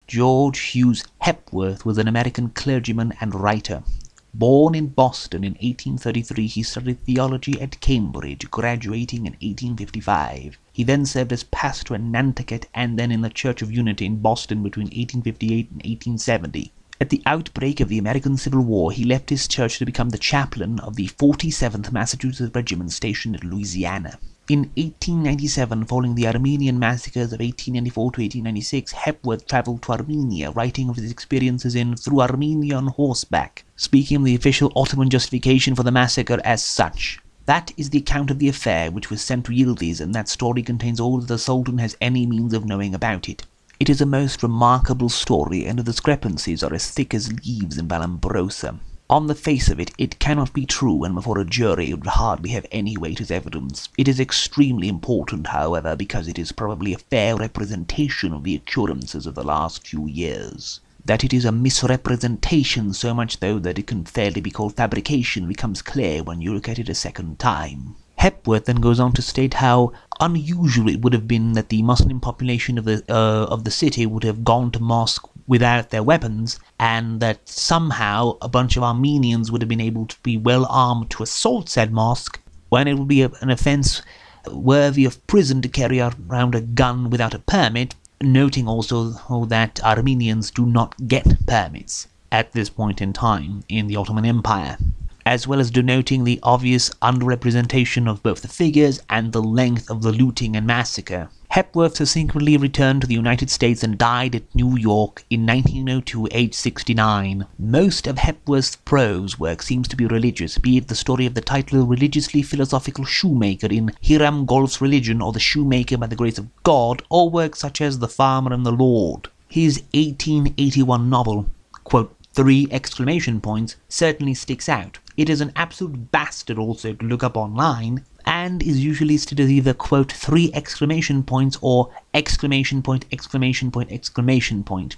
George Hughes Hepworth was an American clergyman and writer. Born in Boston in 1833, he studied theology at Cambridge, graduating in 1855. He then served as pastor in Nantucket and then in the Church of Unity in Boston between 1858 and 1870. At the outbreak of the American Civil War, he left his church to become the chaplain of the 47th Massachusetts Regiment stationed in Louisiana. In 1897, following the Armenian massacres of 1894 to 1896, Hepworth traveled to Armenia, writing of his experiences in Through Armenia on Horseback, speaking of the official Ottoman justification for the massacre as such. That is the account of the affair which was sent to Yildiz, and that story contains all that the Sultan has any means of knowing about it. It is a most remarkable story, and the discrepancies are as thick as leaves in Vallombrosa. On the face of it, it cannot be true, and before a jury it would hardly have any weight as evidence. It is extremely important, however, because it is probably a fair representation of the occurrences of the last few years. That it is a misrepresentation, so much though that it can fairly be called fabrication, becomes clear when you look at it a second time. Hepworth then goes on to state how unusual it would have been that the Muslim population of the city would have gone to mosque without their weapons, and that somehow a bunch of Armenians would have been able to be well armed to assault said mosque, when it would be an offence worthy of prison to carry around a gun without a permit, noting also that Armenians do not get permits at this point in time in the Ottoman Empire, as well as denoting the obvious underrepresentation of both the figures and the length of the looting and massacre. Hepworth subsequently returned to the United States and died at New York in 1902, aged 69. Most of Hepworth's prose work seems to be religious, be it the story of the title religiously philosophical shoemaker in Hiram Golf's Religion or the Shoemaker by the Grace of God, or works such as The Farmer and the Lord. His 1881 novel, quote, 3 exclamation points, certainly sticks out. It is an absolute bastard also to look up online, and is usually listed as either, quote, 3 exclamation points or exclamation point, exclamation point, exclamation point.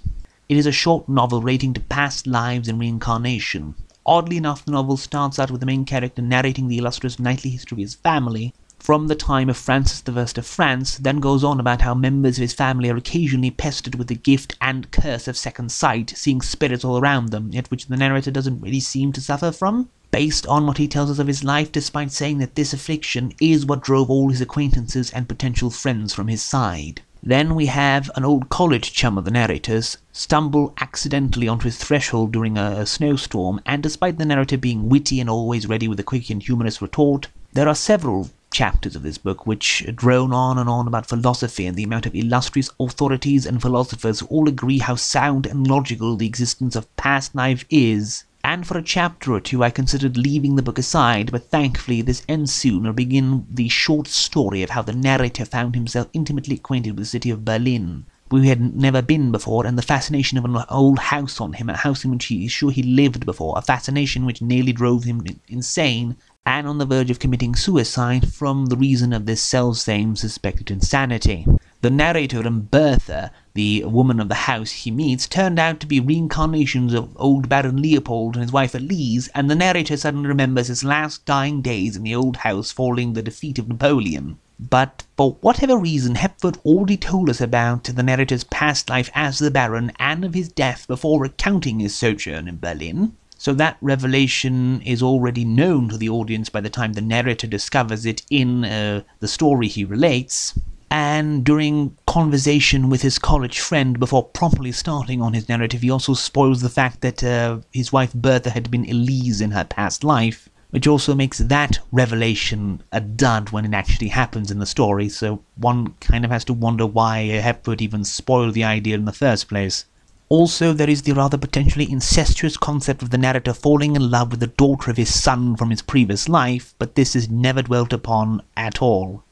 It is a short novel relating to past lives and reincarnation. Oddly enough, the novel starts out with the main character narrating the illustrious knightly history of his family from the time of Francis I of France, then goes on about how members of his family are occasionally pestered with the gift and curse of second sight, seeing spirits all around them, yet which the narrator doesn't really seem to suffer from, based on what he tells us of his life, despite saying that this affliction is what drove all his acquaintances and potential friends from his side. Then we have an old college chum of the narrator's stumble accidentally onto his threshold during a snowstorm, and despite the narrator being witty and always ready with a quick and humorous retort, there are several chapters of this book which drone on and on about philosophy and the amount of illustrious authorities and philosophers who all agree how sound and logical the existence of past life is. And for a chapter or two I considered leaving the book aside, but thankfully this ends soon, or begin the short story of how the narrator found himself intimately acquainted with the city of Berlin, where he had never been before, and the fascination of an old house on him, a house in which he is sure he lived before, a fascination which nearly drove him insane, and on the verge of committing suicide from the reason of this self-same suspected insanity. The narrator and Bertha, the woman of the house he meets, turned out to be reincarnations of old Baron Leopold and his wife Elise, and the narrator suddenly remembers his last dying days in the old house following the defeat of Napoleon. But for whatever reason, Hepworth already told us about the narrator's past life as the Baron and of his death before recounting his sojourn in Berlin, so that revelation is already known to the audience by the time the narrator discovers it in the story he relates. And during conversation with his college friend before properly starting on his narrative, he also spoils the fact that his wife Bertha had been Elise in her past life, which also makes that revelation a dud when it actually happens in the story, so one kind of has to wonder why Hepworth even spoiled the idea in the first place. Also, there is the rather potentially incestuous concept of the narrator falling in love with the daughter of his son from his previous life, but this is never dwelt upon at all.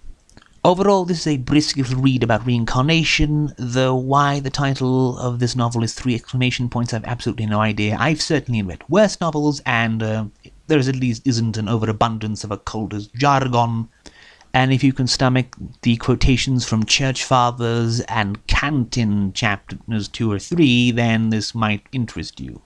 Overall, this is a brisk little read about reincarnation, though why the title of this novel is 3 exclamation points I've absolutely no idea. I've certainly read worse novels, and there at least isn't an overabundance of occultist jargon, and if you can stomach the quotations from church fathers and cant in chapters 2 or 3, then this might interest you.